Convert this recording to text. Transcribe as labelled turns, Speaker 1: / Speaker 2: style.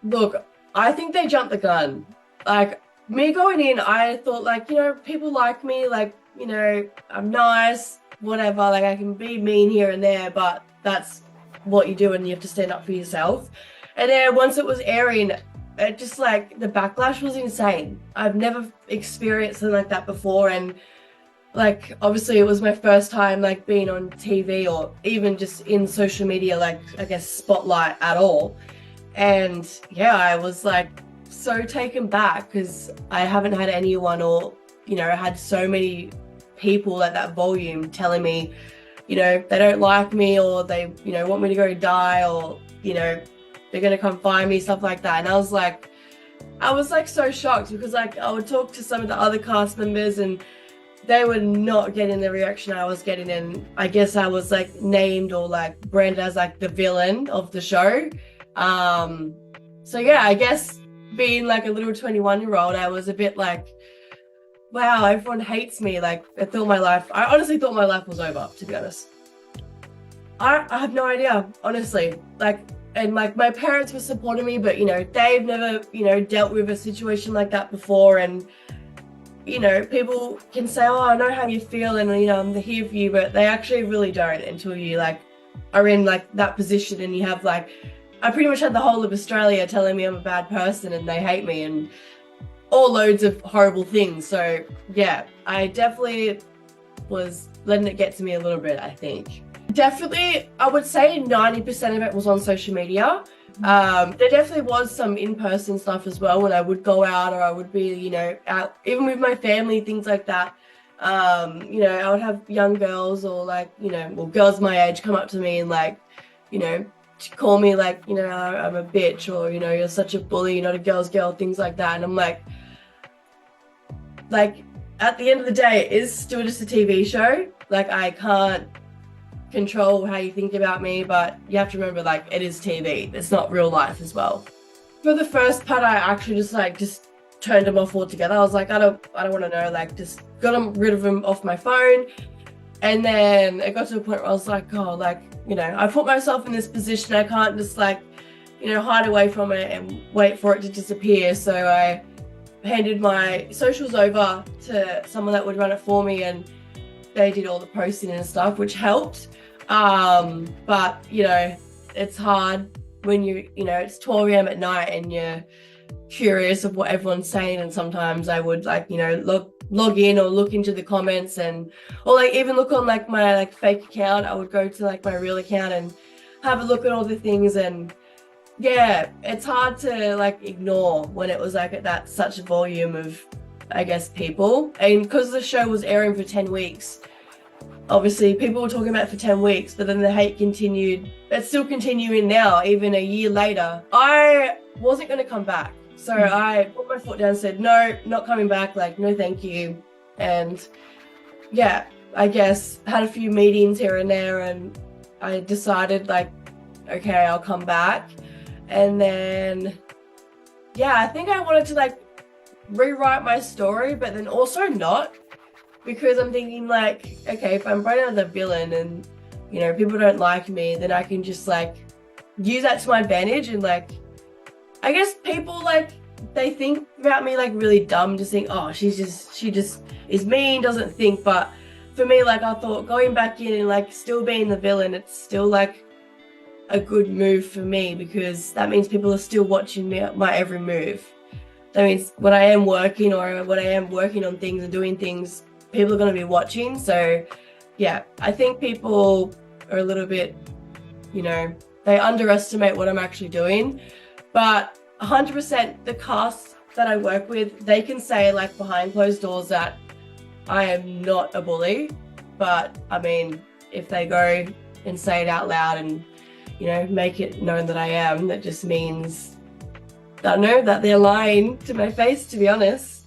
Speaker 1: Look, I think they jumped the gun. Like, me going in, I thought, like, people like me, like, I'm nice, whatever, like, I can be mean here and there, but that's what you do and you have to stand up for yourself. And then once it was airing, it just, like, the backlash was insane. I've never experienced something like that before, and, like, obviously it was my first time, like, being on TV or even just in social media, like, I guess, spotlight at all. And yeah, I was like so taken back because I haven't had anyone or, had so many people at that volume telling me, they don't like me or they, want me to go die or, they're going to come find me, stuff like that. And I was like so shocked because like I would talk to some of the other cast members and they were not getting the reaction I was getting. And I guess I was like named or like branded as like the villain of the show. So yeah, I guess being like a little 21-year-old, I was a bit like, wow, everyone hates me. Like I honestly thought my life was over, to be honest. I have no idea, honestly. And my parents were supporting me, but they've never, dealt with a situation like that before. And, people can say, oh, I know how you feel and, I'm here for you, but they actually really don't until you like are in like that position and you have like, I pretty much had the whole of Australia telling me I'm a bad person and they hate me and all loads of horrible things. So yeah, I definitely was letting it get to me a little bit, I think. Definitely, I would say 90% of it was on social media. There definitely was some in-person stuff as well when I would go out or I would be, out, even with my family, things like that. I would have young girls or like, girls my age come up to me and like, call me like, I'm a bitch or, you're such a bully, you're not a girl's girl, things like that. And I'm like, at the end of the day, it is still just a TV show. Like, I can't control how you think about me, but you have to remember, like, it is TV. It's not real life as well. For the first part, I actually just turned them off altogether. I was like, I don't want to know, like, just got rid of them off my phone. And then it got to a point where I was like, oh, like, I put myself in this position. I can't just like, hide away from it and wait for it to disappear. So I handed my socials over to someone that would run it for me and they did all the posting and stuff, which helped. But, it's hard when it's 12 a.m. at night and you're curious of what everyone's saying. And sometimes I would like, log in or look into the comments or like even look on like my like fake account. I would go to like my real account and have a look at all the things. And yeah, it's hard to like ignore when it was like at that such a volume of, I guess, people. And because the show was airing for 10 weeks, obviously people were talking about it for 10 weeks, but then the hate continued. It's still continuing now, even a year later. I wasn't going to come back. So I put my foot down and said, no, not coming back, like, no, thank you. And yeah, I guess had a few meetings here and there and I decided like, okay, I'll come back. And then, yeah, I think I wanted to like rewrite my story, but then also not, because I'm thinking like, okay, if I'm running as a villain and, people don't like me, then I can just like use that to my advantage and like, I guess people like, they think about me like really dumb, just think, oh, she just is mean, doesn't think. But for me, like, I thought going back in and like still being the villain, it's still like a good move for me because that means people are still watching me, my every move. That means when I am working or when I am working on things and doing things, people are going to be watching. So yeah, I think people are a little bit, they underestimate what I'm actually doing. But 100% the cast that I work with, they can say like behind closed doors that I am not a bully. But I mean, if they go and say it out loud and, make it known that I am, that just means, I don't know, that they're lying to my face, to be honest.